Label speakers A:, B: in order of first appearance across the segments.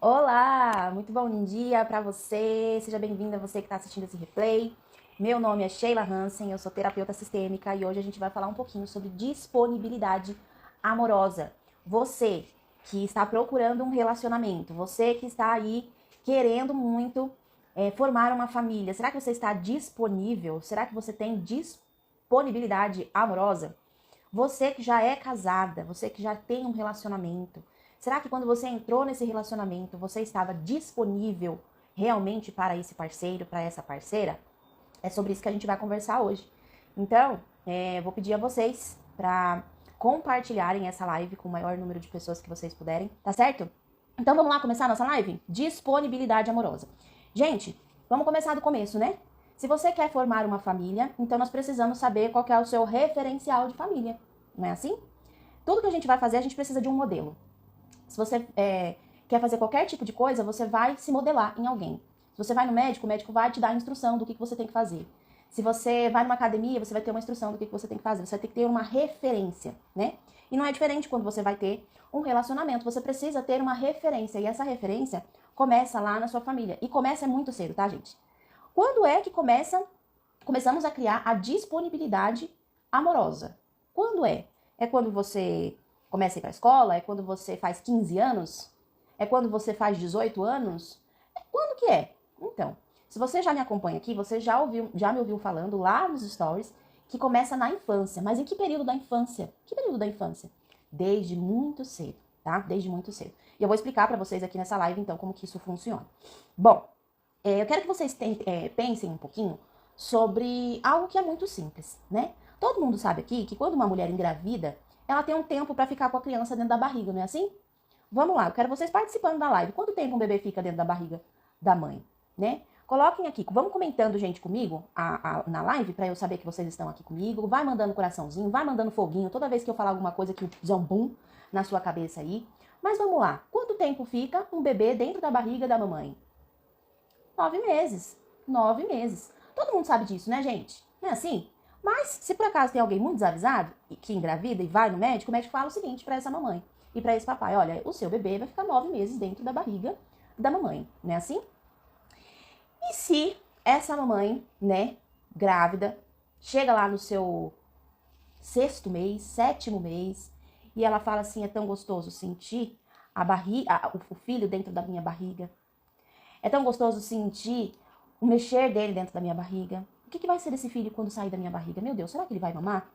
A: Olá, muito bom dia para você. Seja bem-vinda você que está assistindo esse replay. Meu nome é Sheila Hansen, eu sou terapeuta sistêmica e hoje a gente vai falar um pouquinho sobre disponibilidade amorosa. Você que está procurando um relacionamento, você que está aí querendo muito formar uma família, será que você está disponível? Será que você tem disponibilidade amorosa? Você que já é casada, você que já tem um relacionamento, será que quando você entrou nesse relacionamento, você estava disponível realmente para esse parceiro, para essa parceira? É sobre isso que a gente vai conversar hoje. Então, vou pedir a vocês para compartilharem essa live com o maior número de pessoas que vocês puderem, tá certo? Então vamos lá começar a nossa live? Disponibilidade amorosa. Gente, vamos começar do começo, né? Se você quer formar uma família, então nós precisamos saber qual que é o seu referencial de família. Não é assim? Tudo que a gente vai fazer, a gente precisa de um modelo. Se você quer fazer qualquer tipo de coisa, você vai se modelar em alguém. Se você vai no médico, o médico vai te dar a instrução do que você tem que fazer. Se você vai numa academia, você vai ter uma instrução do que você tem que fazer. Você vai ter que ter uma referência, né? E não é diferente quando você vai ter um relacionamento. Você precisa ter uma referência. E essa referência começa lá na sua família. E começa muito cedo, tá, gente? Quando é que começamos a criar a disponibilidade amorosa? Quando é? É quando você começa a ir para a escola? É quando você faz 15 anos? É quando você faz 18 anos? Quando que é? Então, se você já me acompanha aqui, você já me ouviu falando lá nos stories que começa na infância. Mas em que período da infância? Que período da infância? Desde muito cedo, tá? Desde muito cedo. E eu vou explicar para vocês aqui nessa live, então, como que isso funciona. Bom, eu quero que vocês pensem um pouquinho sobre algo que é muito simples, né? Todo mundo sabe aqui que quando uma mulher engravida, ela tem um tempo para ficar com a criança dentro da barriga, não é assim? Vamos lá, eu quero vocês participando da live. Quanto tempo um bebê fica dentro da barriga da mãe, né? Coloquem aqui, vamos comentando, gente, comigo na live, para eu saber que vocês estão aqui comigo. Vai mandando coraçãozinho, vai mandando foguinho, toda vez que eu falar alguma coisa que fizer um boom na sua cabeça aí. Mas vamos lá, quanto tempo fica um bebê dentro da barriga da mamãe? 9 meses. 9 meses. Todo mundo sabe disso, né, gente? Não é assim? Mas, se por acaso tem alguém muito desavisado que engravida e vai no médico, o médico fala o seguinte para essa mamãe e para esse papai: olha, o seu bebê vai ficar 9 meses dentro da barriga da mamãe, não é assim? E se essa mamãe, né, grávida, chega lá no seu sexto mês, sétimo mês, e ela fala assim: é tão gostoso sentir o filho dentro da minha barriga. É tão gostoso sentir o mexer dele dentro da minha barriga. O que vai ser desse filho quando sair da minha barriga? Meu Deus, será que ele vai mamar?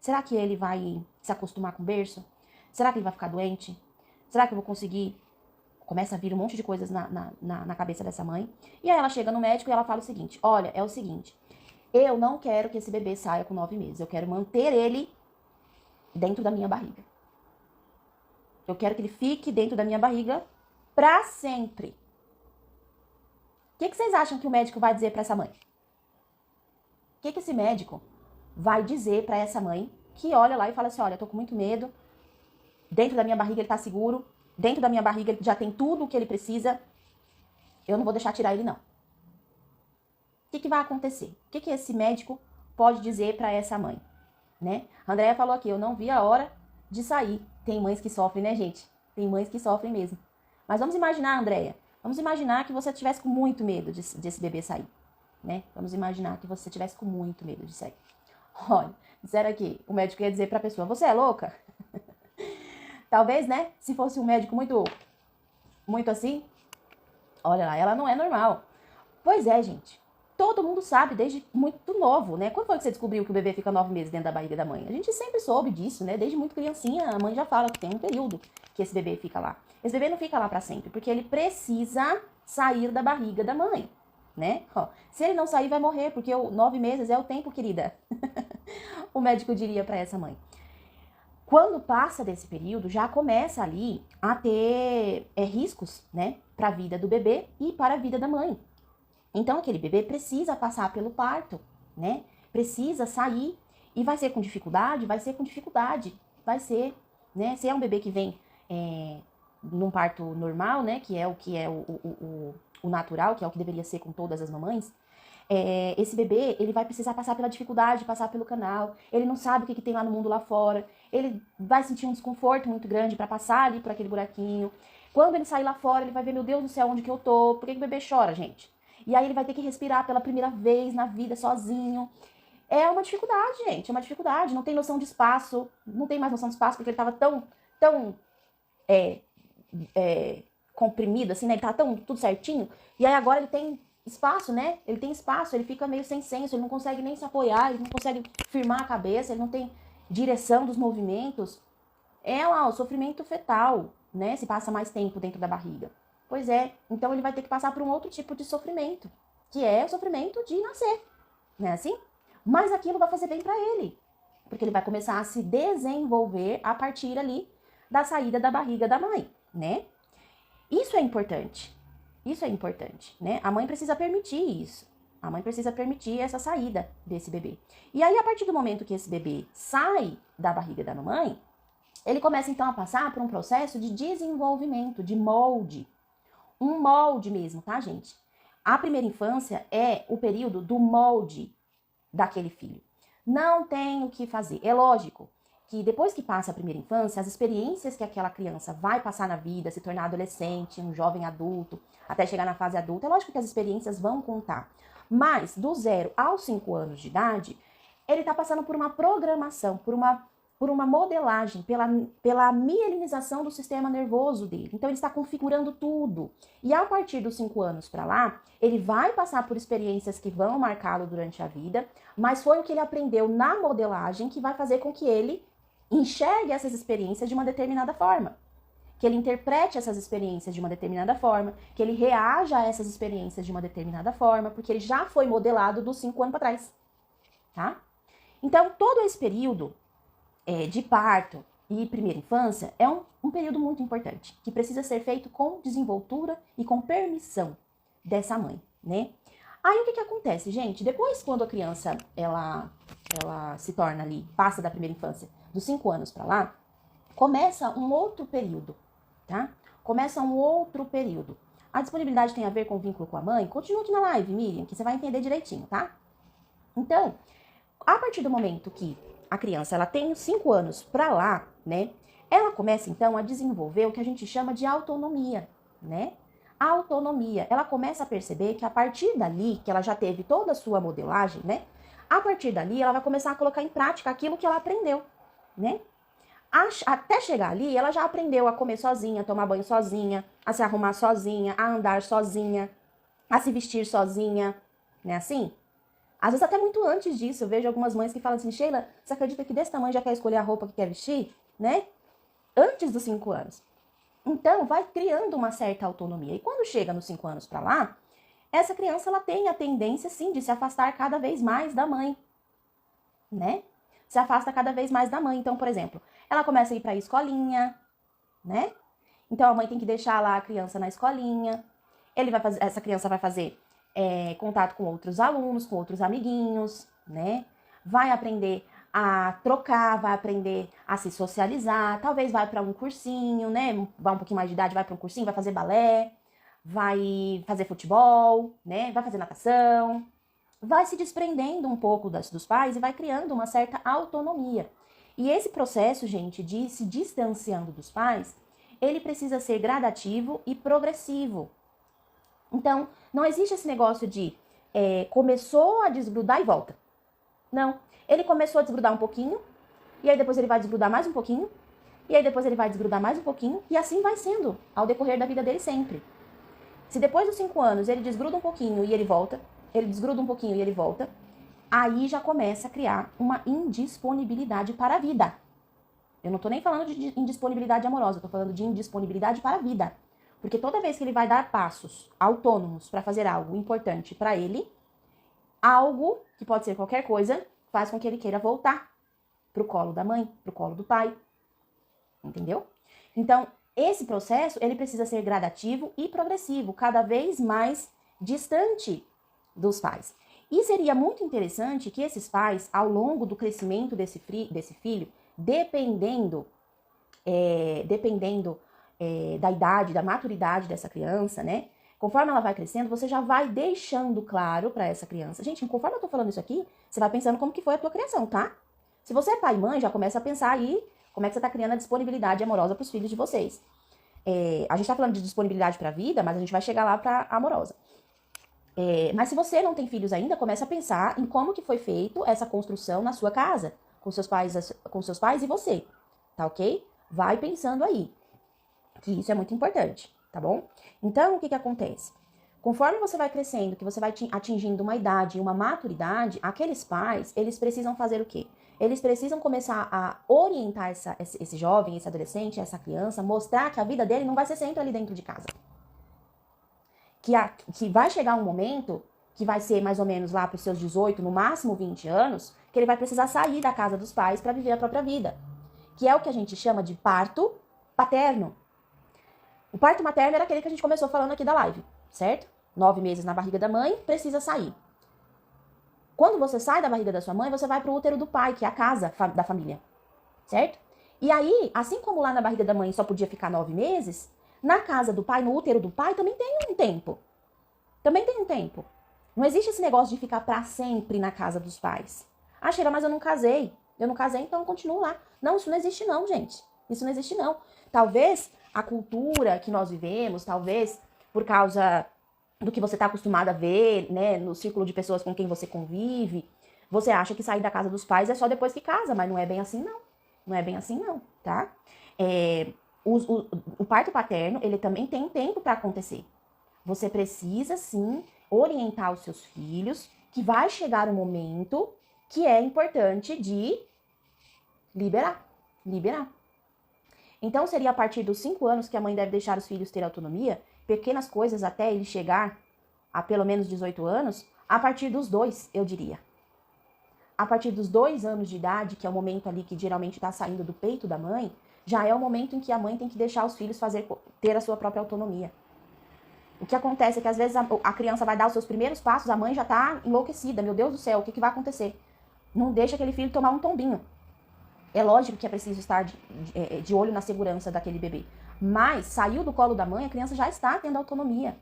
A: Será que ele vai se acostumar com o berço? Será que ele vai ficar doente? Será que eu vou conseguir? Começa a vir um monte de coisas na cabeça dessa mãe. E aí ela chega no médico e ela fala o seguinte: olha, é o seguinte, eu não quero que esse bebê saia com 9 meses. Eu quero manter ele dentro da minha barriga. Eu quero que ele fique dentro da minha barriga pra sempre. O que vocês acham que o médico vai dizer para essa mãe? O que esse médico vai dizer para essa mãe que olha lá e fala assim: olha, eu tô com muito medo, dentro da minha barriga ele tá seguro, dentro da minha barriga ele já tem tudo o que ele precisa, eu não vou deixar tirar ele não. O que vai acontecer? O que esse médico pode dizer para essa mãe? Né? A Andrea falou aqui: eu não vi a hora de sair. Tem mães que sofrem, né, gente? Tem mães que sofrem mesmo. Mas vamos imaginar, Andrea, vamos imaginar que você tivesse com muito medo desse bebê sair, né? Vamos imaginar que você tivesse com muito medo de sair. Olha, disseram aqui, o médico ia dizer pra pessoa: você é louca? Talvez, né? Se fosse um médico muito assim, olha lá, ela não é normal. Pois é, gente. Todo mundo sabe desde muito novo, né? Quando foi que você descobriu que o bebê fica 9 meses dentro da barriga da mãe? A gente sempre soube disso, né? Desde muito criancinha, a mãe já fala que tem um período que esse bebê fica lá. Esse bebê não fica lá pra sempre, porque ele precisa sair da barriga da mãe, né? Ó, se ele não sair, vai morrer, porque 9 meses é o tempo, querida. O médico diria pra essa mãe. Quando passa desse período, já começa ali a ter riscos, né? Para a vida do bebê e para a vida da mãe. Então, aquele bebê precisa passar pelo parto, né? Precisa sair e vai ser com dificuldade? Vai ser com dificuldade. Vai ser, né? Se é um bebê que vem num parto normal, né? Que é o natural, que é o que deveria ser com todas as mamães. Esse bebê, ele vai precisar passar pela dificuldade, passar pelo canal. Ele não sabe o que tem lá no mundo lá fora. Ele vai sentir um desconforto muito grande para passar ali por aquele buraquinho. Quando ele sair lá fora, ele vai ver, meu Deus do céu, onde que eu tô? Por que o bebê chora, gente? E aí ele vai ter que respirar pela primeira vez na vida sozinho. É uma dificuldade, gente, é uma dificuldade. Não tem noção de espaço, não tem mais noção de espaço, porque ele tava tão comprimido, assim, né? Ele tava tão tudo certinho. E aí agora ele tem espaço, né? Ele tem espaço, ele fica meio sem senso, ele não consegue nem se apoiar, ele não consegue firmar a cabeça, ele não tem direção dos movimentos. É lá, o sofrimento fetal, né? Se passa mais tempo dentro da barriga. Pois é, então ele vai ter que passar por um outro tipo de sofrimento, que é o sofrimento de nascer, né? Assim? Mas aquilo vai fazer bem para ele, porque ele vai começar a se desenvolver a partir ali da saída da barriga da mãe, né? Isso é importante. Isso é importante, né? A mãe precisa permitir isso. A mãe precisa permitir essa saída desse bebê. E aí, a partir do momento que esse bebê sai da barriga da mamãe, ele começa então a passar por um processo de desenvolvimento, de molde. Um molde mesmo, tá, gente? A primeira infância é o período do molde daquele filho. Não tem o que fazer. É lógico que depois que passa a primeira infância, as experiências que aquela criança vai passar na vida, se tornar adolescente, um jovem adulto, até chegar na fase adulta, é lógico que as experiências vão contar. Mas do 0 aos 5 anos de idade, ele está passando por uma programação, por uma modelagem, pela mielinização do sistema nervoso dele. Então ele está configurando tudo. E a partir dos 5 anos para lá, ele vai passar por experiências que vão marcá-lo durante a vida, mas foi o que ele aprendeu na modelagem que vai fazer com que ele enxergue essas experiências de uma determinada forma, que ele interprete essas experiências de uma determinada forma, que ele reaja a essas experiências de uma determinada forma, porque ele já foi modelado dos 5 anos para trás, tá? Então, todo esse período de parto e primeira infância é um período muito importante, que precisa ser feito com desenvoltura e com permissão dessa mãe, né? Aí o que acontece, gente? Depois, quando a criança ela se torna ali, passa da primeira infância, dos 5 anos para lá, começa um outro período, tá? Começa um outro período. A disponibilidade tem a ver com o vínculo com a mãe? Continua aqui na live, Miriam, que você vai entender direitinho, tá? Então, a partir do momento que a criança ela tem 5 anos para lá, né? Ela começa então a desenvolver o que a gente chama de autonomia, né? A autonomia, ela começa a perceber que a partir dali, que ela já teve toda a sua modelagem, né? A partir dali, ela vai começar a colocar em prática aquilo que ela aprendeu, né? Até chegar ali, ela já aprendeu a comer sozinha, a tomar banho sozinha, a se arrumar sozinha, a andar sozinha, a se vestir sozinha, né? Assim? Às vezes até muito antes disso, eu vejo algumas mães que falam assim, Sheila, você acredita que desse tamanho já quer escolher a roupa que quer vestir, né? Antes dos 5 anos. Então, vai criando uma certa autonomia. E quando chega nos 5 anos para lá, essa criança ela tem a tendência, sim, de se afastar cada vez mais da mãe, né? Se afasta cada vez mais da mãe. Então, por exemplo, ela começa a ir para a escolinha, né? Então, a mãe tem que deixar lá a criança na escolinha. Essa criança vai fazer contato com outros alunos, com outros amiguinhos, né? Vai aprender a trocar, vai aprender a se socializar, talvez vai para um cursinho, né? Vai um pouquinho mais de idade, vai para um cursinho, vai fazer balé, vai fazer futebol, né? Vai fazer natação, vai se desprendendo um pouco dos pais e vai criando uma certa autonomia. E esse processo, gente, de se distanciando dos pais, ele precisa ser gradativo e progressivo. Então, não existe esse negócio de começou a desgrudar e volta. Não. Ele começou a desgrudar um pouquinho, e aí depois ele vai desgrudar mais um pouquinho, e aí depois ele vai desgrudar mais um pouquinho, e assim vai sendo ao decorrer da vida dele sempre. Se depois dos 5 anos ele desgruda um pouquinho e ele volta, ele desgruda um pouquinho e ele volta, aí já começa a criar uma indisponibilidade para a vida. Eu não tô nem falando de indisponibilidade amorosa, eu tô falando de indisponibilidade para a vida. Porque toda vez que ele vai dar passos autônomos para fazer algo importante para ele, algo, que pode ser qualquer coisa, faz com que ele queira voltar pro colo da mãe, pro colo do pai. Entendeu? Então, esse processo, ele precisa ser gradativo e progressivo, cada vez mais distante dos pais. E seria muito interessante que esses pais, ao longo do crescimento desse filho, dependendo da idade, da maturidade dessa criança, né? Conforme ela vai crescendo, você já vai deixando claro para essa criança. Gente, conforme eu tô falando isso aqui, você vai pensando como que foi a tua criação, tá? Se você é pai e mãe, já começa a pensar aí como é que você tá criando a disponibilidade amorosa pros filhos de vocês. A gente tá falando de disponibilidade pra vida, mas a gente vai chegar lá pra amorosa. Mas se você não tem filhos ainda, comece a pensar em como que foi feito essa construção na sua casa, com seus pais e você, tá ok? Vai pensando aí, que isso é muito importante, tá bom? Então, o que que acontece? Conforme você vai crescendo, que você vai atingindo uma idade e uma maturidade, aqueles pais, eles precisam fazer o quê? Eles precisam começar a orientar esse jovem, esse adolescente, essa criança, mostrar que a vida dele não vai ser sempre ali dentro de casa. Que vai chegar um momento, que vai ser mais ou menos lá para os seus 18, no máximo 20 anos, que ele vai precisar sair da casa dos pais para viver a própria vida. Que é o que a gente chama de parto paterno. O parto materno era aquele que a gente começou falando aqui da live, certo? 9 meses na barriga da mãe, precisa sair. Quando você sai da barriga da sua mãe, você vai para o útero do pai, que é a casa da família, certo? E aí, assim como lá na barriga da mãe só podia ficar 9 meses, na casa do pai, no útero do pai, também tem um tempo. Também tem um tempo. Não existe esse negócio de ficar para sempre na casa dos pais. Ah, Sheila, mas eu não casei. Eu não casei, então eu continuo lá. Não, isso não existe não, gente. Isso não existe não. Talvez a cultura que nós vivemos, talvez por causa do que você está acostumado a ver, né, no círculo de pessoas com quem você convive, você acha que sair da casa dos pais é só depois que casa, mas não é bem assim não. Não é bem assim não, tá? O parto paterno, ele também tem tempo para acontecer. Você precisa, sim, orientar os seus filhos, que vai chegar um momento que é importante de liberar. Então, seria a partir dos 5 anos que a mãe deve deixar os filhos ter autonomia, pequenas coisas até ele chegar a pelo menos 18 anos, a partir dos 2, eu diria. A partir dos 2 anos de idade, que é o momento ali que geralmente está saindo do peito da mãe, já é o momento em que a mãe tem que deixar os filhos ter a sua própria autonomia. O que acontece é que às vezes a criança vai dar os seus primeiros passos, a mãe já tá enlouquecida. Meu Deus do céu, o que vai acontecer? Não deixa aquele filho tomar um tombinho. É lógico que é preciso estar de olho na segurança daquele bebê. Mas saiu do colo da mãe, a criança já está tendo autonomia.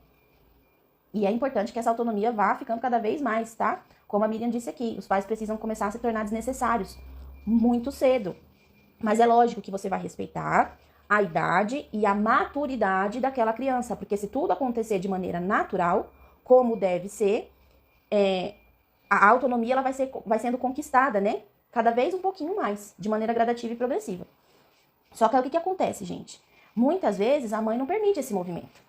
A: E é importante que essa autonomia vá ficando cada vez mais, tá? Como a Miriam disse aqui, os pais precisam começar a se tornar desnecessários muito cedo. Mas é lógico que você vai respeitar a idade e a maturidade daquela criança, porque se tudo acontecer de maneira natural, como deve ser, a autonomia ela vai sendo conquistada, né? Cada vez um pouquinho mais, de maneira gradativa e progressiva. Só que aí o que acontece, gente? Muitas vezes a mãe não permite esse movimento.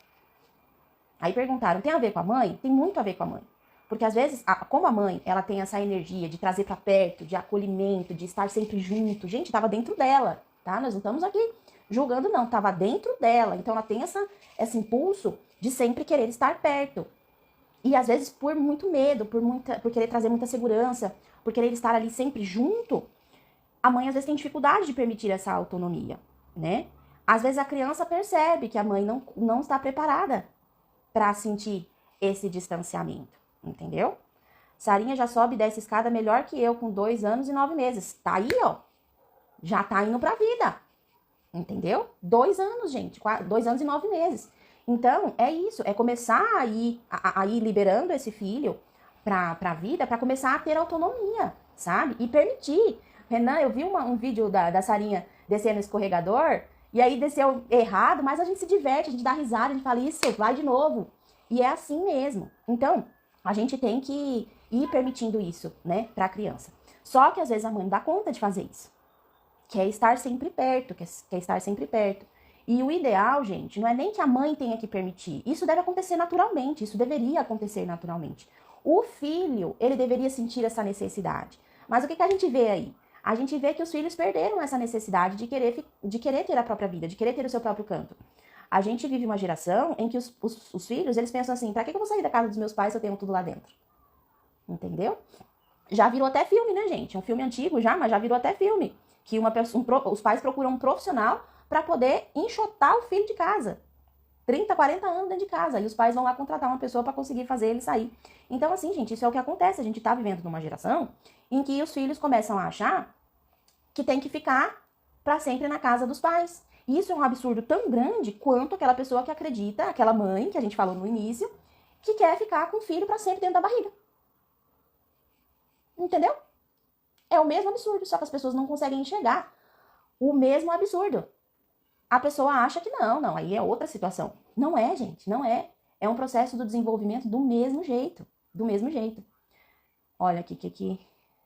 A: Aí perguntaram, tem a ver com a mãe? Tem muito a ver com a mãe. Porque às vezes, como a mãe, ela tem essa energia de trazer pra perto, de acolhimento, de estar sempre junto. Gente, tava dentro dela, tá? Nós não estamos aqui julgando não, tava dentro dela. Então ela tem esse impulso de sempre querer estar perto. E às vezes por muito medo, por querer trazer muita segurança, por querer estar ali sempre junto, a mãe às vezes tem dificuldade de permitir essa autonomia, né? Às vezes a criança percebe que a mãe não está preparada para sentir esse distanciamento, entendeu? Sarinha já sobe e desce escada melhor que eu com 2 anos e 9 meses. Tá aí, ó. Já tá indo pra vida. Entendeu? 2 anos, gente. 2 anos e 9 meses. Então, é isso. É começar a ir liberando esse filho pra vida, pra começar a ter autonomia, sabe? E permitir. Renan, eu vi um vídeo da Sarinha descendo o escorregador, e aí desceu errado, mas a gente se diverte, a gente dá risada, a gente fala, isso, vai de novo. E é assim mesmo. Então, a gente tem que ir permitindo isso, né, pra criança. Só que às vezes a mãe não dá conta de fazer isso. Quer estar sempre perto, quer estar sempre perto. E o ideal, gente, não é nem que a mãe tenha que permitir. Isso deve acontecer naturalmente, isso deveria acontecer naturalmente. O filho, ele deveria sentir essa necessidade. Mas o que a gente vê aí? A gente vê que os filhos perderam essa necessidade de querer ter a própria vida, de querer ter o seu próprio canto. A gente vive uma geração em que os filhos, eles pensam assim, pra que eu vou sair da casa dos meus pais se eu tenho tudo lá dentro? Entendeu? Já virou até filme, né, gente? É um filme antigo já, mas já virou até filme. Que os pais procuram um profissional para poder enxotar o filho de casa. 30, 40 anos dentro de casa. E os pais vão lá contratar uma pessoa para conseguir fazer ele sair. Então, assim, gente, isso é o que acontece. A gente tá vivendo numa geração em que os filhos começam a achar que tem que ficar para sempre na casa dos pais. E isso é um absurdo tão grande quanto aquela pessoa que acredita, aquela mãe que a gente falou no início, que quer ficar com o filho para sempre dentro da barriga. Entendeu? É o mesmo absurdo, só que as pessoas não conseguem enxergar o mesmo absurdo. a pessoa acha que não, aí é outra situação. Não é, gente, não é. É um processo do desenvolvimento do mesmo jeito, do mesmo jeito. Olha aqui, que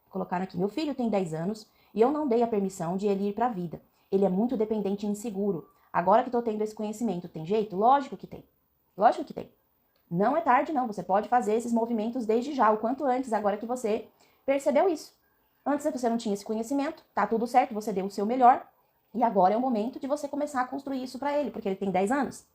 A: colocaram aqui. Meu filho tem 10 anos e eu não dei a permissão de ele ir para a vida. Ele é muito dependente e inseguro. Agora que estou tendo esse conhecimento, tem jeito? Lógico que tem. Lógico que tem. Não é tarde, não. Você pode fazer esses movimentos desde já, o quanto antes, agora que você percebeu isso. Antes você não tinha esse conhecimento, tá tudo certo, você deu o seu melhor. E agora é o momento de você começar a construir isso para ele, porque ele tem 10 anos.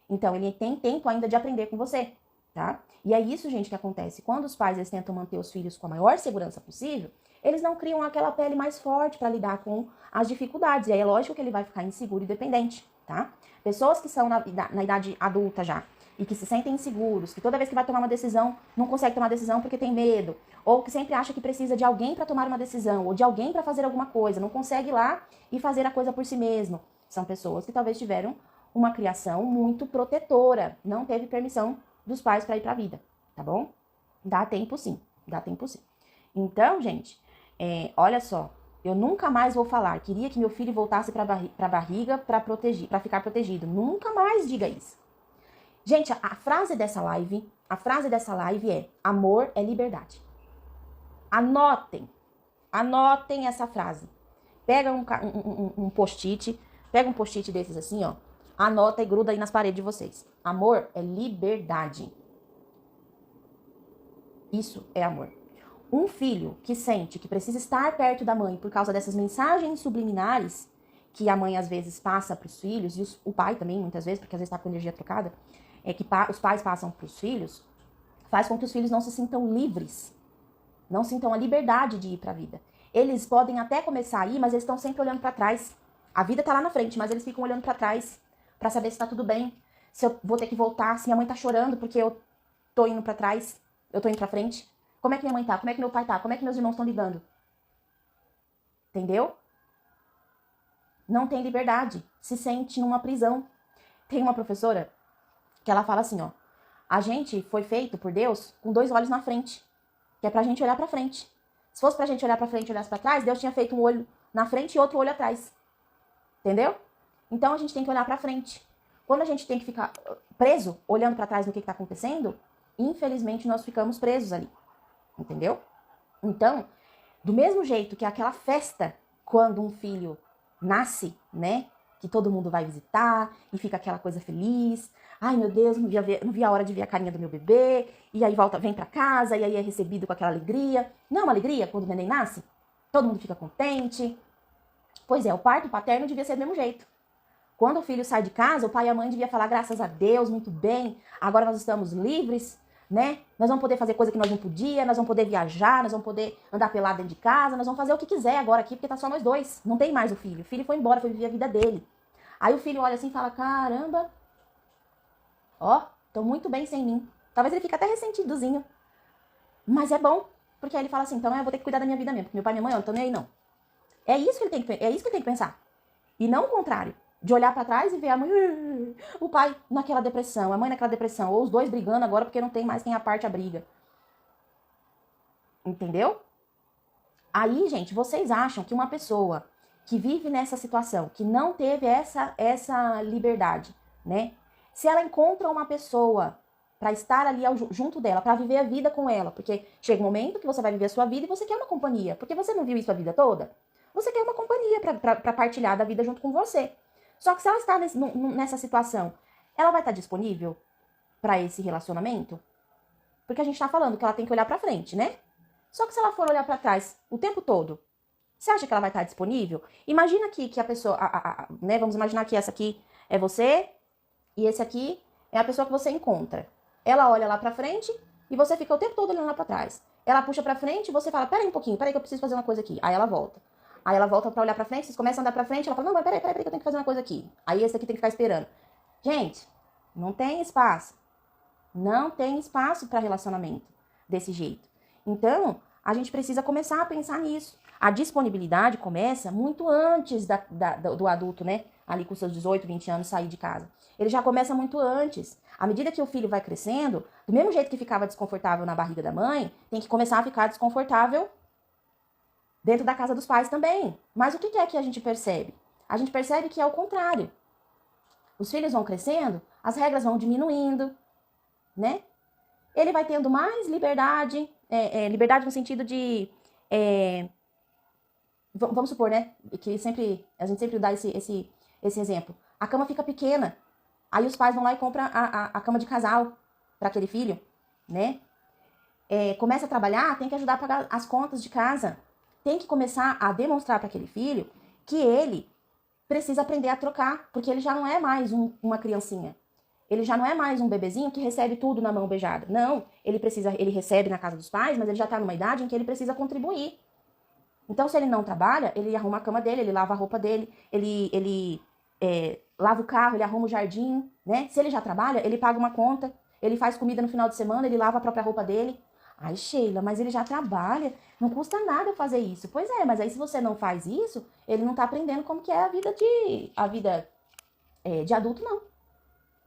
A: Então, ele tem tempo ainda de aprender com você, tá? E é isso, gente, que acontece. Quando os pais eles tentam manter os filhos com a maior segurança possível, eles não criam aquela pele mais forte para lidar com as dificuldades. E aí é lógico que ele vai ficar inseguro e dependente, tá? Pessoas que são na idade adulta já e que se sentem inseguros, que toda vez que vai tomar uma decisão, não consegue tomar decisão porque tem medo, ou que sempre acha que precisa de alguém para tomar uma decisão, ou de alguém para fazer alguma coisa, não consegue ir lá e fazer a coisa por si mesmo. São pessoas que talvez tiveram uma criação muito protetora, não teve permissão dos pais para ir para a vida, tá bom? Dá tempo sim, dá tempo sim. Então, gente, olha só, eu nunca mais vou falar, queria que meu filho voltasse para a barriga para ficar protegido. Nunca mais diga isso. Gente, a frase dessa live é: amor é liberdade. Anotem essa frase. Pega um post-it, pega um post-it desses assim, ó, anota e gruda aí nas paredes de vocês. Amor é liberdade. Isso é amor. Um filho que sente que precisa estar perto da mãe por causa dessas mensagens subliminares que a mãe às vezes passa para os filhos, e o pai também muitas vezes, porque às vezes está com energia trocada, que os pais passam para os filhos, faz com que os filhos não se sintam livres, não sintam a liberdade de ir para a vida. Eles podem até começar a ir, mas eles estão sempre olhando para trás. A vida tá lá na frente, mas eles ficam olhando para trás para saber se tá tudo bem, se eu vou ter que voltar, se minha mãe tá chorando porque eu tô indo para trás, eu tô indo para frente. Como é que minha mãe tá? Como é que meu pai tá? Como é que meus irmãos estão lidando? Entendeu? Não tem liberdade, se sente numa prisão. Tem uma professora que ela fala assim, ó: a gente foi feito por Deus com 2 olhos na frente, que é pra gente olhar pra frente. Se fosse pra gente olhar pra frente e olhasse pra trás, Deus tinha feito um olho na frente e outro olho atrás. Entendeu? Então a gente tem que olhar pra frente. Quando a gente tem que ficar preso, olhando pra trás no que tá acontecendo, infelizmente nós ficamos presos ali. Entendeu? Então, do mesmo jeito que aquela festa, quando um filho nasce, né? Que todo mundo vai visitar e fica aquela coisa feliz. Ai, meu Deus, não vi a hora de ver a carinha do meu bebê. E aí vem pra casa e aí é recebido com aquela alegria. Não é uma alegria quando o neném nasce? Todo mundo fica contente. Pois é, o parto paterno devia ser do mesmo jeito. Quando o filho sai de casa, o pai e a mãe devia falar: graças a Deus, muito bem, agora nós estamos livres, né? Nós vamos poder fazer coisa que nós não podíamos, nós vamos poder viajar, nós vamos poder andar pelado dentro de casa, nós vamos fazer o que quiser agora aqui, porque tá só nós dois. Não tem mais o filho. O filho foi embora, foi viver a vida dele. Aí o filho olha assim e fala: caramba, ó, tô muito bem sem mim. Talvez ele fique até ressentidozinho. Mas é bom, porque aí ele fala assim: então eu vou ter que cuidar da minha vida mesmo, porque meu pai e minha mãe, eu não tô nem aí não. É isso que ele tem que pensar. E não o contrário. De olhar pra trás e ver a mãe, o pai naquela depressão, a mãe naquela depressão, ou os dois brigando agora porque não tem mais quem aparte a briga. Entendeu? Aí, gente, vocês acham que uma pessoa que vive nessa situação, que não teve essa liberdade, né? Se ela encontra uma pessoa pra estar ali junto dela, pra viver a vida com ela, porque chega um momento que você vai viver a sua vida e você quer uma companhia, porque você não viu isso a vida toda. Você quer uma companhia pra partilhar da vida junto com você. Só que se ela está nessa situação, ela vai estar disponível para esse relacionamento? Porque a gente está falando que ela tem que olhar para frente, né? Só que se ela for olhar para trás o tempo todo, você acha que ela vai estar disponível? Imagina aqui que a pessoa, né? Vamos imaginar que essa aqui é você e esse aqui é a pessoa que você encontra. Ela olha lá para frente e você fica o tempo todo olhando lá para trás. Ela puxa para frente e você fala: peraí um pouquinho, peraí que eu preciso fazer uma coisa aqui. Aí ela volta. Aí ela volta pra olhar pra frente, vocês começam a andar pra frente, ela fala: não, mas peraí, que eu tenho que fazer uma coisa aqui. Aí esse aqui tem que ficar esperando. Gente, não tem espaço. Não tem espaço pra relacionamento desse jeito. Então, a gente precisa começar a pensar nisso. A disponibilidade começa muito antes do adulto, né? Ali com seus 18, 20 anos, sair de casa. Ele já começa muito antes. À medida que o filho vai crescendo, do mesmo jeito que ficava desconfortável na barriga da mãe, tem que começar a ficar desconfortável dentro da casa dos pais também. Mas o que é que a gente percebe? A gente percebe que é o contrário. os filhos vão crescendo, as regras vão diminuindo, né? Ele vai tendo mais liberdade, liberdade no sentido de... vamos supor, né? Que a gente sempre dá esse exemplo. A cama fica pequena. Aí os pais vão lá e compram a cama de casal para aquele filho, né? Começa a trabalhar, tem que ajudar a pagar as contas de casa. Tem que começar a demonstrar para aquele filho que ele precisa aprender a trocar, porque ele já não é mais uma criancinha. Ele já não é mais um bebezinho que recebe tudo na mão beijada. Não, ele recebe na casa dos pais, mas ele já tá numa idade em que ele precisa contribuir. Então, se ele não trabalha, ele arruma a cama dele, ele lava a roupa dele, ele lava o carro, ele arruma o jardim, né? Se ele já trabalha, ele paga uma conta, ele faz comida no final de semana, ele lava a própria roupa dele. Ai, Sheila, mas ele já trabalha, não custa nada fazer isso. Pois é, mas aí se você não faz isso, ele não tá aprendendo como que é a vida de adulto, não.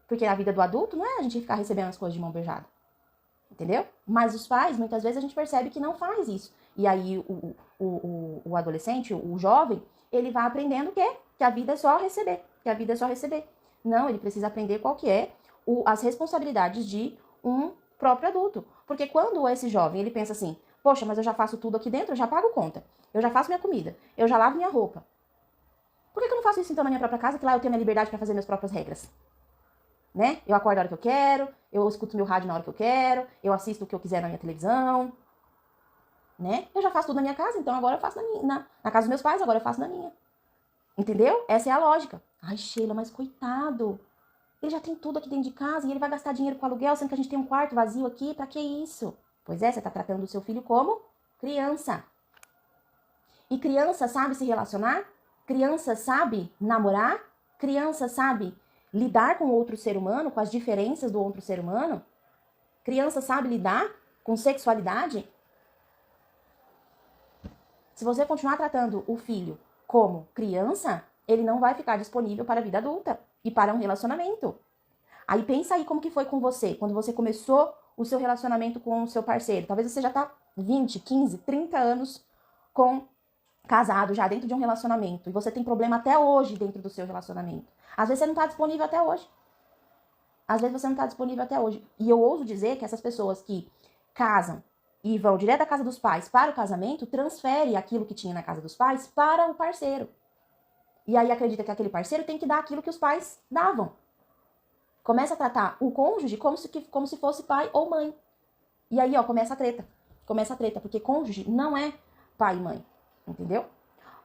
A: Porque a vida do adulto não é a gente ficar recebendo as coisas de mão beijada. Entendeu? Mas os pais, muitas vezes, a gente percebe que não faz isso. E aí o adolescente, o jovem, ele vai aprendendo o quê? Que a vida é só receber. Que a vida é só receber. Não, ele precisa aprender qual que é as responsabilidades de um próprio adulto. Porque quando esse jovem, ele pensa assim, poxa, mas eu já faço tudo aqui dentro, eu já pago conta. Eu já faço minha comida, eu já lavo minha roupa. Por que eu não faço isso então na minha própria casa, que lá eu tenho minha liberdade para fazer minhas próprias regras? Né? Eu acordo a hora que eu quero, eu escuto meu rádio na hora que eu quero, eu assisto o que eu quiser na minha televisão, né? Eu já faço tudo na minha casa, então agora eu faço na casa dos meus pais, agora eu faço na minha. Entendeu? Essa é a lógica. Ai, Sheila, mas coitado. Ele já tem tudo aqui dentro de casa e ele vai gastar dinheiro com aluguel, sendo que a gente tem um quarto vazio aqui, pra que isso? Pois é, você tá tratando o seu filho como criança. E criança sabe se relacionar? Criança sabe namorar? Criança sabe lidar com outro ser humano, com as diferenças do outro ser humano? Criança sabe lidar com sexualidade? Se você continuar tratando o filho como criança, ele não vai ficar disponível para a vida adulta e para um relacionamento. Aí pensa aí como que foi com você, quando você começou o seu relacionamento com o seu parceiro. Talvez você já tá 20, 15, 30 anos casado, já dentro de um relacionamento, e você tem problema até hoje dentro do seu relacionamento. Às vezes você não tá disponível até hoje. Às vezes você não tá disponível até hoje. E eu ouso dizer que essas pessoas que casam e vão direto da casa dos pais para o casamento, transfere aquilo que tinha na casa dos pais para o parceiro. E aí acredita que aquele parceiro tem que dar aquilo que os pais davam. Começa a tratar o cônjuge como se fosse pai ou mãe. E aí, ó, começa a treta. Começa a treta, porque cônjuge não é pai e mãe. Entendeu?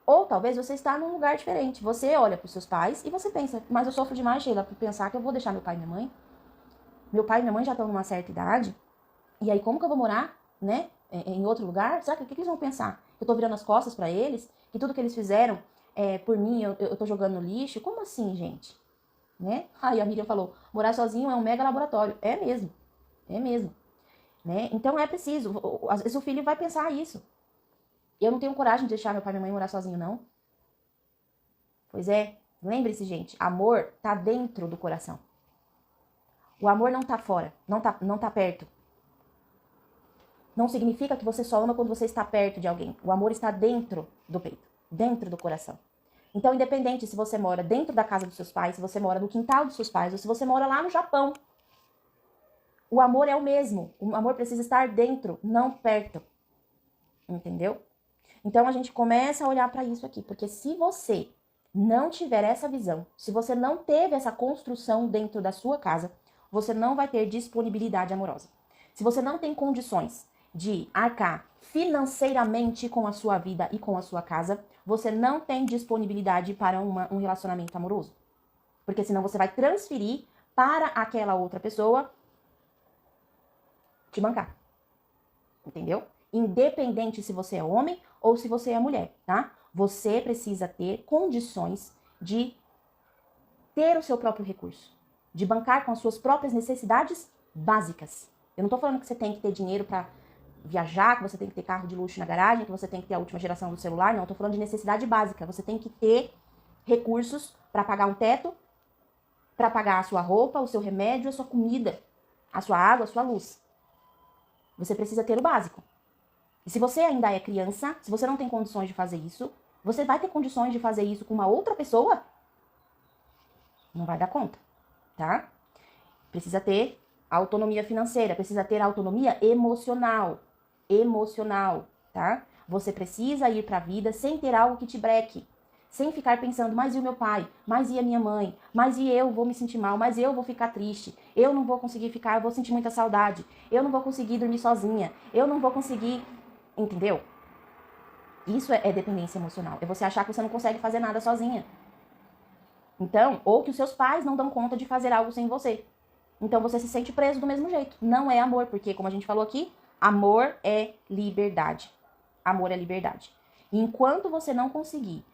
A: Ou talvez você está num lugar diferente. Você olha para os seus pais e você pensa, mas eu sofro demais, Sheila, por pensar que eu vou deixar meu pai e minha mãe. Meu pai e minha mãe já estão numa certa idade. E aí, como que eu vou morar, né, em outro lugar? Será que o que eles vão pensar? Que eu tô virando as costas para eles? Que tudo que eles fizeram por mim eu tô jogando no lixo? Como assim, gente? Né? Aí a Miriam falou, morar sozinho é um mega laboratório. É mesmo. É mesmo. Né? Então é preciso. Às vezes o filho vai pensar isso. Eu não tenho coragem de deixar meu pai e minha mãe morar sozinho, não. Pois é. Lembre-se, gente. Amor tá dentro do coração. O amor não tá fora. Não tá perto. Não significa que você só ama quando você está perto de alguém. O amor está dentro do peito. Dentro do coração. Então, independente se você mora dentro da casa dos seus pais, se você mora no quintal dos seus pais, ou se você mora lá no Japão, o amor é o mesmo. O amor precisa estar dentro, não perto. Entendeu? Então, a gente começa a olhar para isso aqui. Porque se você não tiver essa visão, se você não teve essa construção dentro da sua casa, você não vai ter disponibilidade amorosa. Se você não tem condições de arcar financeiramente com a sua vida e com a sua casa, você não tem disponibilidade para um relacionamento amoroso. Porque senão você vai transferir para aquela outra pessoa te bancar. Entendeu? Independente se você é homem ou se você é mulher, tá? Você precisa ter condições de ter o seu próprio recurso. De bancar com as suas próprias necessidades básicas. Eu não tô falando que você tem que ter dinheiro para viajar, que você tem que ter carro de luxo na garagem, que você tem que ter a última geração do celular. Não, eu tô falando de necessidade básica. Você tem que ter recursos para pagar um teto, para pagar a sua roupa, o seu remédio, a sua comida, a sua água, a sua luz. Você precisa ter o básico. E se você ainda é criança, se você não tem condições de fazer isso, você vai ter condições de fazer isso com uma outra pessoa? Não vai dar conta, tá? Precisa ter autonomia financeira, precisa ter autonomia emocional. Emocional, tá? Você precisa ir pra vida sem ter algo que te breque. Sem ficar pensando, mas e o meu pai? Mas e a minha mãe? Mas e eu vou me sentir mal? Mas eu vou ficar triste? Eu não vou conseguir ficar, eu vou sentir muita saudade. Eu não vou conseguir dormir sozinha. Eu não vou conseguir... Entendeu? Isso é dependência emocional. É você achar que você não consegue fazer nada sozinha. Então, ou que os seus pais não dão conta de fazer algo sem você. Então você se sente preso do mesmo jeito. Não é amor, porque, como a gente falou aqui, amor é liberdade. Amor é liberdade. E enquanto você não conseguir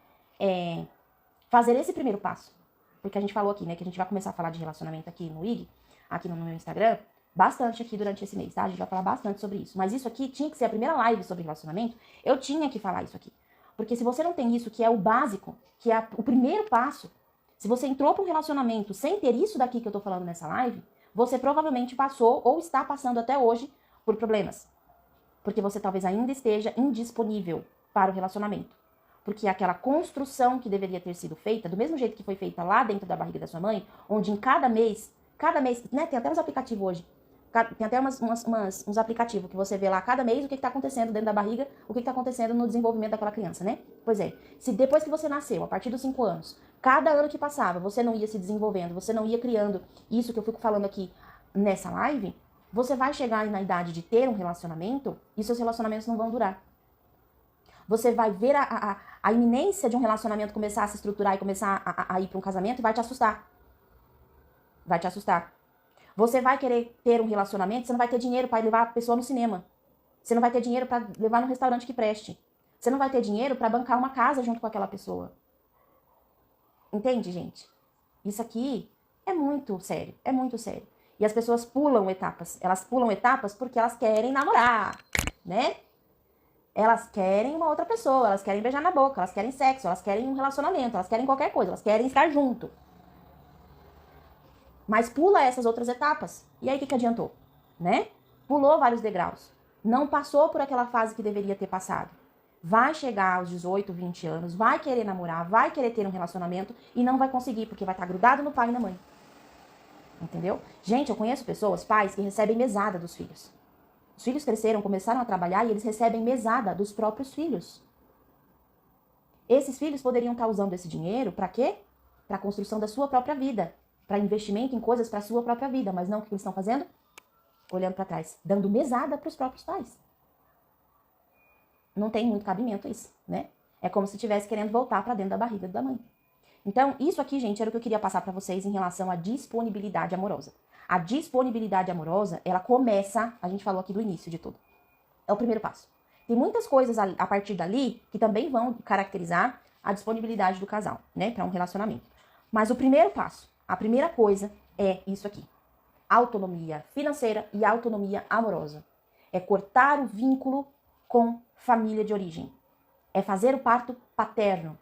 A: fazer esse primeiro passo, porque a gente falou aqui, né, que a gente vai começar a falar de relacionamento aqui no IG, aqui no meu Instagram, bastante aqui durante esse mês, tá? A gente vai falar bastante sobre isso. Mas isso aqui tinha que ser a primeira live sobre relacionamento, eu tinha que falar isso aqui. Porque se você não tem isso, que é o básico, que é o primeiro passo, se você entrou para um relacionamento sem ter isso daqui que eu tô falando nessa live, você provavelmente passou ou está passando até hoje por problemas. Porque você talvez ainda esteja indisponível para o relacionamento. Porque aquela construção que deveria ter sido feita, do mesmo jeito que foi feita lá dentro da barriga da sua mãe, onde em cada mês, né, tem até uns aplicativos hoje, tem até uns aplicativos que você vê lá cada mês o que está acontecendo dentro da barriga, o que está acontecendo no desenvolvimento daquela criança, né? Pois é, se depois que você nasceu, a partir dos 5 anos, cada ano que passava, você não ia se desenvolvendo, você não ia criando isso que eu fico falando aqui nessa live, você vai chegar na idade de ter um relacionamento e seus relacionamentos não vão durar. Você vai ver a iminência de um relacionamento começar a se estruturar e começar a ir para um casamento e vai te assustar. Vai te assustar. Você vai querer ter um relacionamento, você não vai ter dinheiro para levar a pessoa no cinema. Você não vai ter dinheiro para levar num restaurante que preste. Você não vai ter dinheiro para bancar uma casa junto com aquela pessoa. Entende, gente? Isso aqui é muito sério, é muito sério. E as pessoas pulam etapas. Elas pulam etapas porque elas querem namorar, né? Elas querem uma outra pessoa, elas querem beijar na boca, elas querem sexo, elas querem um relacionamento, elas querem qualquer coisa, elas querem estar junto. Mas pula essas outras etapas. E aí o que adiantou? Né? Pulou vários degraus. Não passou por aquela fase que deveria ter passado. Vai chegar aos 18, 20 anos, vai querer namorar, vai querer ter um relacionamento e não vai conseguir, porque vai estar grudado no pai e na mãe. Entendeu? Gente, eu conheço pessoas, pais, que recebem mesada dos filhos. Os filhos cresceram, começaram a trabalhar e eles recebem mesada dos próprios filhos. Esses filhos poderiam estar usando esse dinheiro para quê? Para a construção da sua própria vida. Para investimento em coisas para a sua própria vida. Mas não o que eles estão fazendo? Olhando para trás. Dando mesada para os próprios pais. Não tem muito cabimento isso, né? É como se estivesse querendo voltar para dentro da barriga da mãe. Então, isso aqui, gente, era o que eu queria passar para vocês em relação à disponibilidade amorosa. A disponibilidade amorosa, ela começa, a gente falou aqui do início de tudo. É o primeiro passo. Tem muitas coisas a partir dali que também vão caracterizar a disponibilidade do casal, né, para um relacionamento. Mas o primeiro passo, a primeira coisa é isso aqui. Autonomia financeira e autonomia amorosa. É cortar o vínculo com família de origem. É fazer o parto paterno.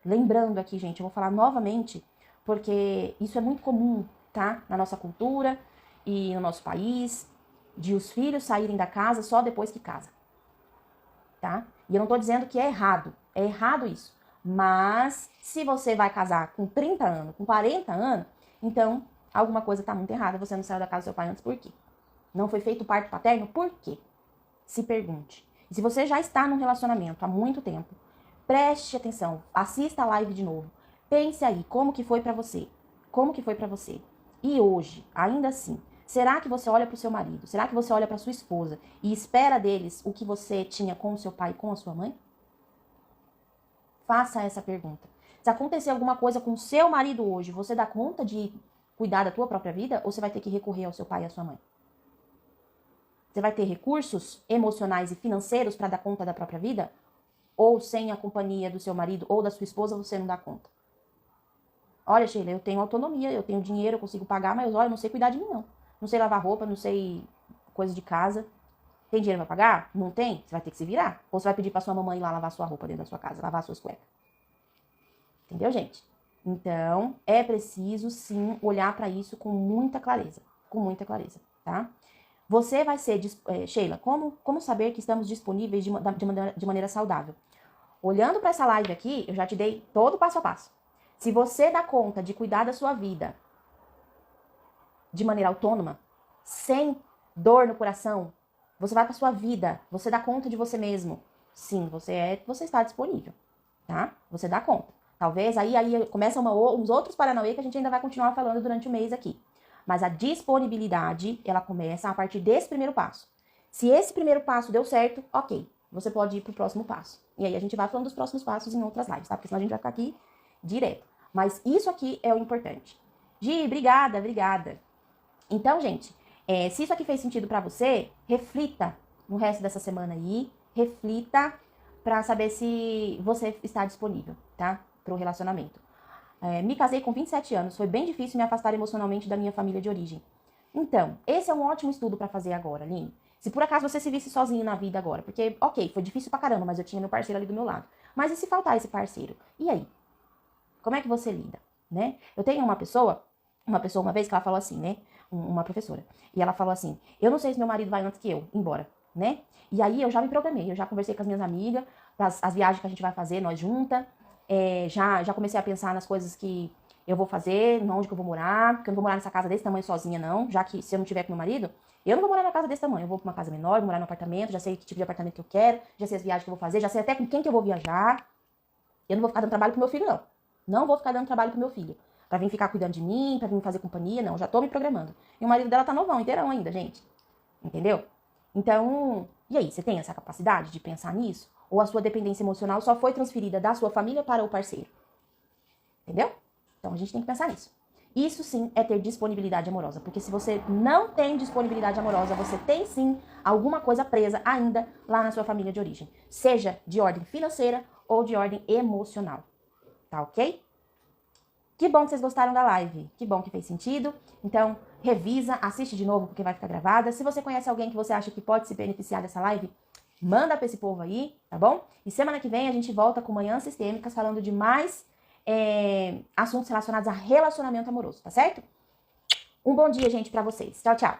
A: Lembrando aqui, gente, eu vou falar novamente, porque isso é muito comum, tá? Na nossa cultura e no nosso país, de os filhos saírem da casa só depois que casa, tá? E eu não tô dizendo que é errado isso. Mas se você vai casar com 30 anos, com 40 anos, então alguma coisa tá muito errada, você não saiu da casa do seu pai antes, por quê? Não foi feito o parto paterno, por quê? Se pergunte. E se você já está num relacionamento há muito tempo, preste atenção, assista a live de novo, pense aí, como que foi pra você? Como que foi pra você? E hoje, ainda assim, será que você olha pro seu marido? Será que você olha pra sua esposa e espera deles o que você tinha com o seu pai e com a sua mãe? Faça essa pergunta. Se acontecer alguma coisa com o seu marido hoje, você dá conta de cuidar da tua própria vida ou você vai ter que recorrer ao seu pai e à sua mãe? Você vai ter recursos emocionais e financeiros para dar conta da própria vida? Ou sem a companhia do seu marido ou da sua esposa você não dá conta? Olha, Sheila, eu tenho autonomia, eu tenho dinheiro, eu consigo pagar, mas olha, eu não sei cuidar de mim, não. Não sei lavar roupa, não sei coisa de casa. Tem dinheiro pra pagar? Não tem? Você vai ter que se virar. Ou você vai pedir pra sua mamãe ir lá lavar sua roupa dentro da sua casa, lavar suas cuecas. Entendeu, gente? Então, é preciso, sim, olhar pra isso com muita clareza. Com muita clareza, tá? Você vai ser... Sheila, como saber que estamos disponíveis de maneira saudável? Olhando pra essa live aqui, eu já te dei todo o passo a passo. Se você dá conta de cuidar da sua vida de maneira autônoma, sem dor no coração, você vai para sua vida, você dá conta de você mesmo. Sim, você está disponível, tá? Você dá conta. Talvez aí começam uns outros paranauê que a gente ainda vai continuar falando durante o mês aqui. Mas a disponibilidade, ela começa a partir desse primeiro passo. Se esse primeiro passo deu certo, ok, você pode ir pro próximo passo. E aí a gente vai falando dos próximos passos em outras lives, tá? Porque senão a gente vai ficar aqui direto. Mas isso aqui é o importante. Gi, obrigada. Então, gente, se isso aqui fez sentido pra você, reflita no resto dessa semana aí, reflita pra saber se você está disponível, tá? Pro relacionamento. Me casei com 27 anos, foi bem difícil me afastar emocionalmente da minha família de origem. Então, esse é um ótimo estudo pra fazer agora, Aline. Se por acaso você se visse sozinho na vida agora, porque, ok, foi difícil pra caramba, mas eu tinha meu parceiro ali do meu lado. Mas e se faltar esse parceiro? E aí? Como é que você lida, né? Eu tenho uma pessoa uma vez que ela falou assim, né? Uma professora. E ela falou assim, eu não sei se meu marido vai antes que eu, embora, né? E aí eu já me programei, eu já conversei com as minhas amigas, as viagens que a gente vai fazer, nós juntas. Já comecei a pensar nas coisas que eu vou fazer, onde que eu vou morar, porque eu não vou morar nessa casa desse tamanho sozinha, não. Já que se eu não tiver com meu marido, eu não vou morar na casa desse tamanho. Eu vou pra uma casa menor, vou morar num apartamento, já sei que tipo de apartamento que eu quero, já sei as viagens que eu vou fazer, já sei até com quem que eu vou viajar. Eu não vou ficar dando trabalho pro meu filho, não. Não vou ficar dando trabalho pro meu filho. Pra vir ficar cuidando de mim, pra vir fazer companhia, não. Já tô me programando. E o marido dela tá novão, inteirão ainda, gente. Entendeu? Então, e aí, você tem essa capacidade de pensar nisso? Ou a sua dependência emocional só foi transferida da sua família para o parceiro? Entendeu? Então a gente tem que pensar nisso. Isso sim é ter disponibilidade amorosa. Porque se você não tem disponibilidade amorosa, você tem sim alguma coisa presa ainda lá na sua família de origem. Seja de ordem financeira ou de ordem emocional. Tá ok? Que bom que vocês gostaram da live. Que bom que fez sentido. Então, revisa, assiste de novo porque vai ficar gravada. Se você conhece alguém que você acha que pode se beneficiar dessa live, manda pra esse povo aí, tá bom? E semana que vem a gente volta com Manhãs Sistêmicas falando de mais assuntos relacionados a relacionamento amoroso, tá certo? Um bom dia, gente, pra vocês. Tchau, tchau.